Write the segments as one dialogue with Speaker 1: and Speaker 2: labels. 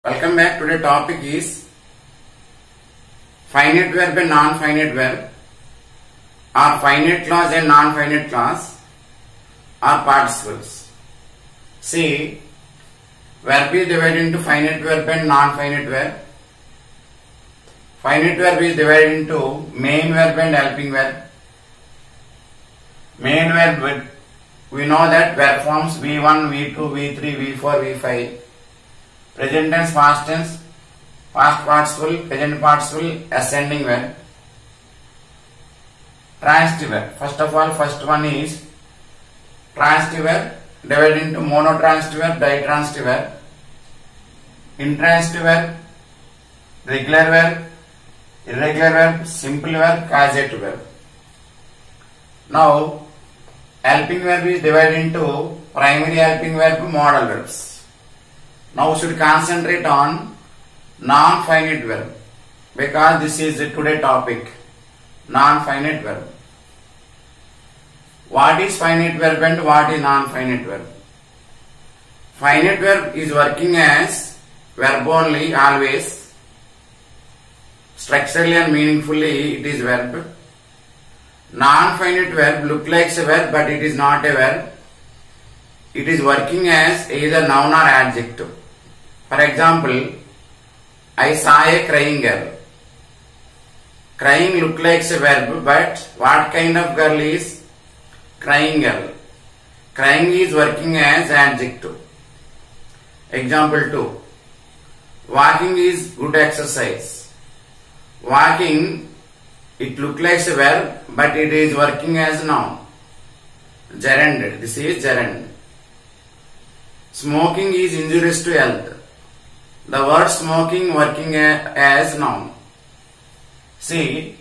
Speaker 1: Welcome back. Today topic is finite verb and non-finite verb, or finite clause and non-finite clause, or participles. See, verb is divided into finite verb and non-finite verb. Finite verb is divided into main verb and helping verb. Main verb, we know that verb forms V1, V2, V3, V4, V5. Present tense, past tense, past participle, present participle, ascending verb. Transitive verb. First of all, first one is transitive verb divided into monotransitive verb, ditransitive verb, intransitive verb, regular verb, irregular verb, simple verb, causative verb. Now, helping verb is divided into primary helping verb, modal verbs. Now we should concentrate on non-finite verb because this is the today topic, non-finite verb. What is finite verb and what is non-finite verb? Finite verb is working as verb only always. Structurally and meaningfully it is verb. Non-finite verb look like a verb but it is not a verb. It is working as either noun or adjective. For example, I saw a crying girl. Crying look like a verb, but what kind of girl is crying girl? Crying is working as adjective. Example 2. Walking is good exercise. Walking, it look like a verb, but it is working as noun. Gerund, this is gerund. Smoking is injurious to health. The word smoking working as noun. See,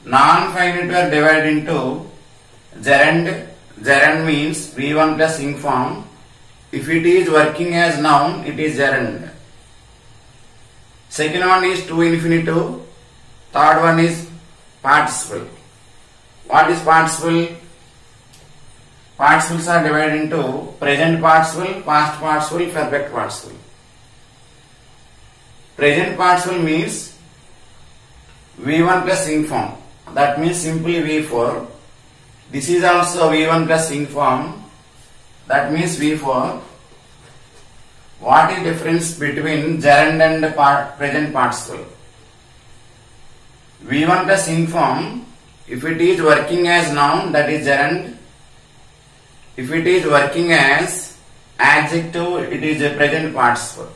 Speaker 1: non-finite verb divided into gerund. Gerund means V1 plus ing form. If it is working as noun, it is gerund. Second one is to infinitive. Third one is participle. What is participle? Participles are divided into present participle, past participle, perfect participle. Present participle means V1 plus ing form. That means simply V4. This is also V1 plus ing form. That means V4. What is difference between gerund and present participle? V1 plus ing form, if it is working as noun, that is gerund. If it is working as adjective, it is a present participle.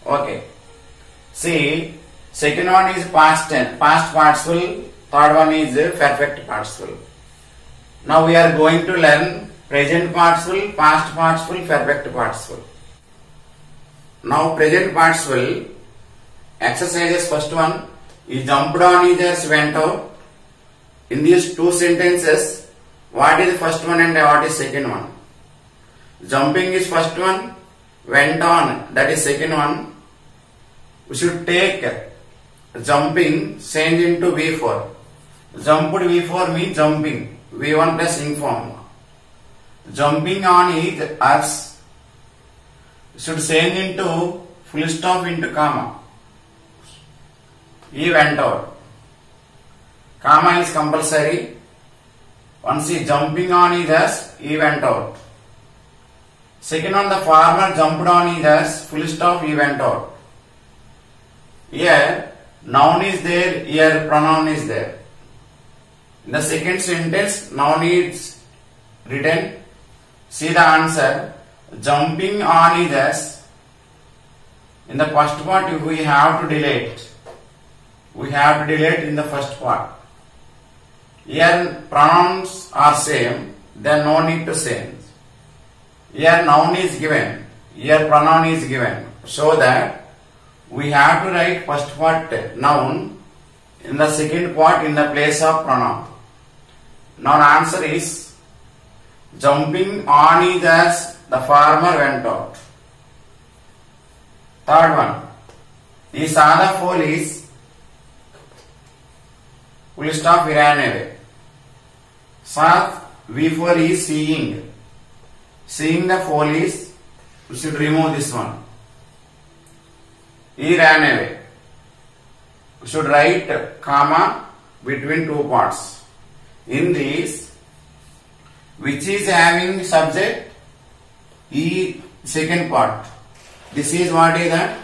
Speaker 1: Okay. See, second one is past tense, past participle. Third one is perfect participle. Now we are going to learn present participle, past participle, perfect participle. Now present participle exercises. First one is jumped on, is went out. In these two sentences, what is the first one and what is second one? Jumping is first one, went on, that is second one. We should take jumping, change into V4. Jumped V4 means jumping, V1 plus ing form. Jumping on is us. Should change into full stop into comma. He went out. Comma is compulsory. Once he jumping on is us, he went out. Second one, the farmer jumped on is us, full stop, he went out. Here, noun is there, here pronoun is there. In the second sentence, noun is written. See the answer. Jumping on is us. In the first part, we have to delete. We have to delete in the first part. Here pronouns are same, then no need to change. Here noun is given, here pronoun is given. So that we have to write first part noun, in the second part in the place of pronoun. Now the answer is jumping on is as the farmer went out. Third one, he saw the police, full stop, he ran away. Saw V4 is seeing. Seeing the police, we should remove this one. He ran away. We should write comma between two parts. In this, which is having subject? E, second part. This is what is that?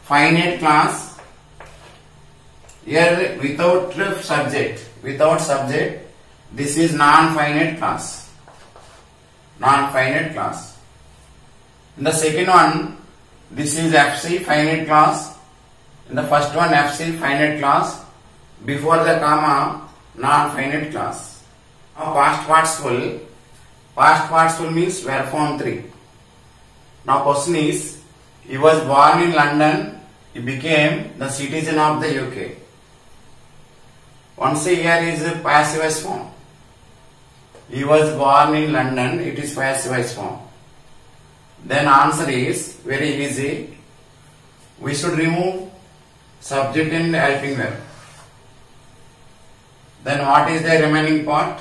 Speaker 1: Finite class. Here without subject. Without subject, this is non-finite class. Non-finite class. In the second one, this is FC, finite class. In the first one, FC, finite class. Before the comma, non-finite class. Now past participle. Past participle means verb form 3. Now question is, he was born in London, he became the citizen of the UK. Once here is a passive voice form. He was born in London, it is passive voice form. Then answer is very easy. We should remove subject and helping verb. Then what is the remaining part?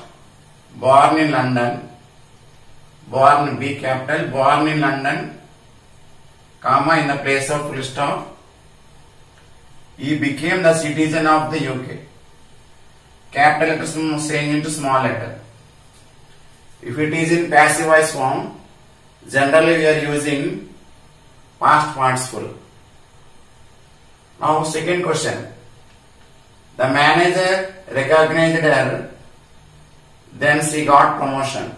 Speaker 1: Born in London. Born, B capital, born in London, comma in the place of full stop. He became the citizen of the UK. Capital letters change into small letter. If it is in passive voice form, generally we are using past participle. Now second question. The manager recognized her, then she got promotion.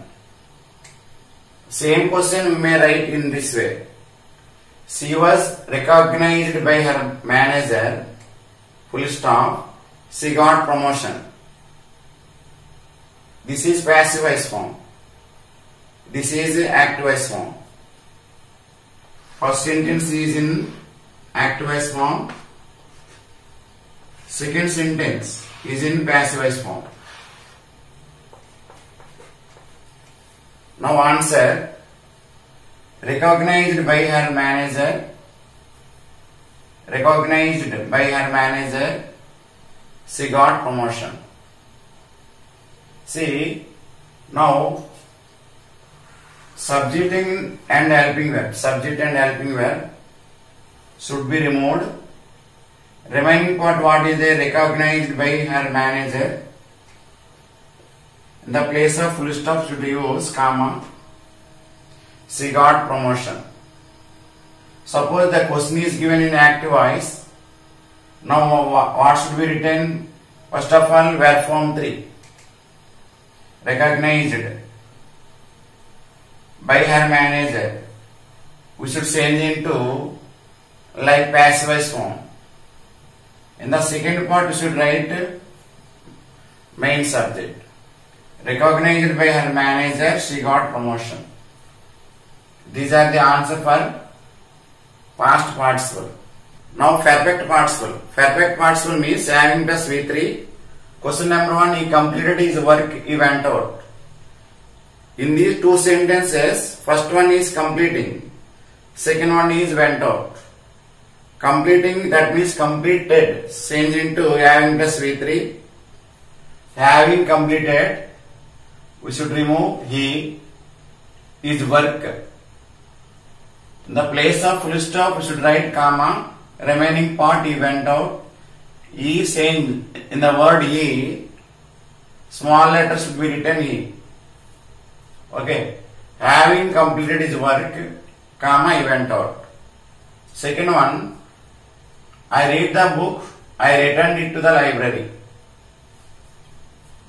Speaker 1: Same question we may write in this way. She was recognized by her manager, full stop, she got promotion. This is passive voice form. This is active voice form. First sentence is in active voice form. Second sentence is in passive voice form. Now answer. Recognized by her manager. Recognized by her manager. She got promotion. See, now subject and helping verb. Subject and helping verb should be removed. Remaining part, what is there? Recognized by her manager. In the place of full stop should use comma. She got promotion. Suppose the question is given in active voice. Now what should be written? First of all, verb form 3. Recognized by her manager. We should change into like passive voice form. In the second part, we should write main subject. Recognized by her manager, she got promotion. These are the answer for past participle. Now perfect participle. Perfect participle means having plus V3. Question number 1, he completed his work, he went out. In these two sentences, first one is completing, second one is went out. Completing, that means completed, change into having plus V3. Having completed, we should remove he, his work. In the place of full stop, we should write comma. Remaining part, he went out. He saying in the word he, small letter should be written he. Okay. Having completed his work, comma, he went out. Second one, I read the book, I returned it to the library.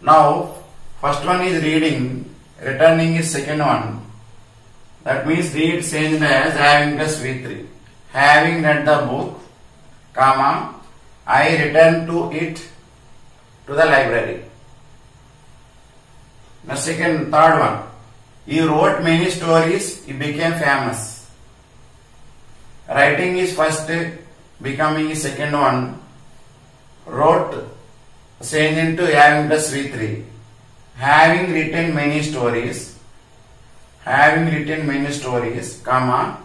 Speaker 1: Now, first one is reading, returning is second one. That means read changed as having plus V3. Having read the book, comma, I returned to it to the library. The third one. He wrote many stories, he became famous. Writing is first, becoming is second one. Wrote, change into having plus V3. Having written many stories, comma,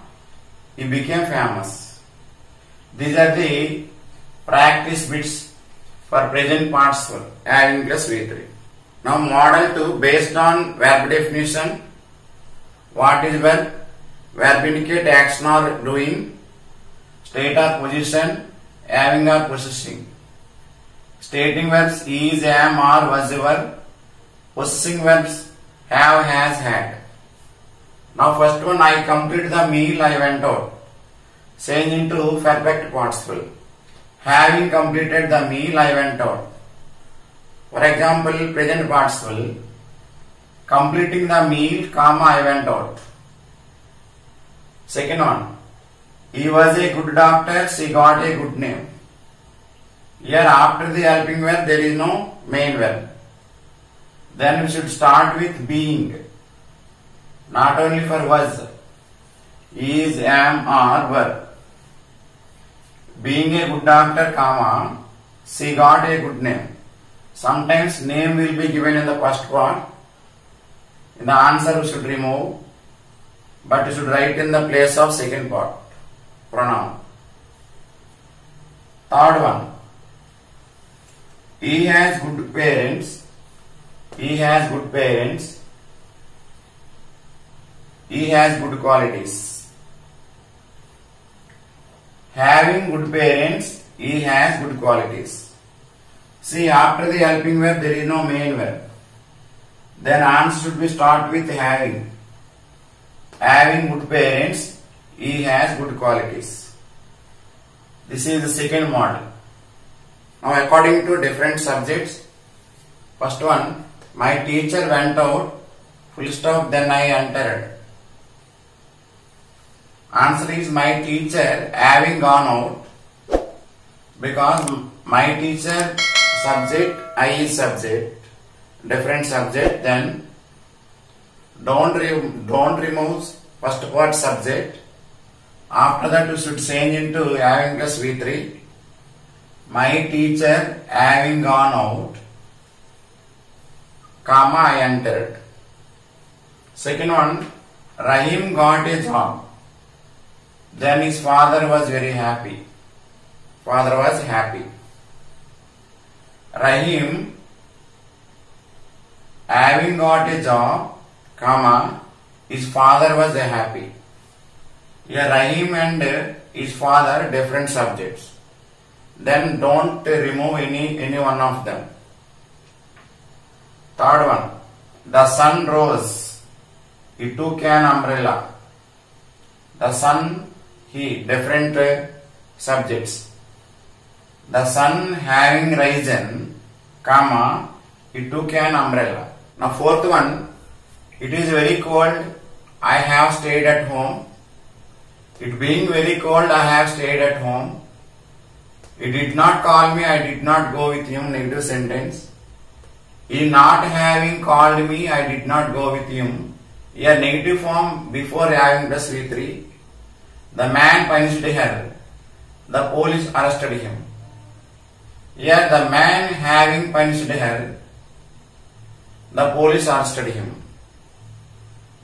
Speaker 1: he became famous. These are the practice bits for present participle, having plus V3. Now model 2, based on verb definition. What is verb? Verb indicate action or doing. State or position, having or possessing. Stating verbs is, am, or, was, were. Possessing verbs have, has, had. Now first one, I completed the meal, I went out. Change into perfect participle. Having completed the meal, I went out. For example, present participle. Completing the meal, comma, I went out. Second one. He was a good doctor, she got a good name. Here after the helping verb, there is no main verb. Then we should start with being. Not only for was. Is, am, or, were. Being a good doctor, comma, she got a good name. Sometimes name will be given in the first part. In the answer we should remove, but we should write in the place of second part. Pronoun. Third one. He has good parents. He has good parents. He has good qualities. Having good parents, he has good qualities. See, after the helping verb, there is no main verb. Then answer should be start with having. Having good parents, he has good qualities. This is the second model. Now according to different subjects, first one, my teacher went out, full stop, then I entered. Answer is my teacher having gone out, because my teacher subject, I is subject, different subject, then don't remove first part subject. After that you should change into having plus V3. My teacher having gone out, comma, I entered. Second one, Rahim got a job. Then his father was very happy. Father was happy. Rahim having got a job, comma, his father was happy. Here Rahim and his father different subjects. Then don't remove any one of them. Third one, the sun rose. He took an umbrella. The sun, he, different subjects. The sun having risen, comma, he took an umbrella. Now fourth one, it is very cold, I have stayed at home. It being very cold, I have stayed at home. He did not call me, I did not go with him, negative sentence. He not having called me, I did not go with him. Here negative form before having plus V3. The man punished her. The police arrested him. Here the man having punished her. The police arrested him.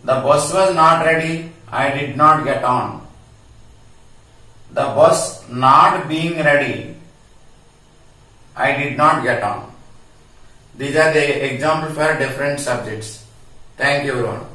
Speaker 1: The bus was not ready, I did not get on. The bus not being ready, I did not get on. These are the examples for different subjects. Thank you everyone.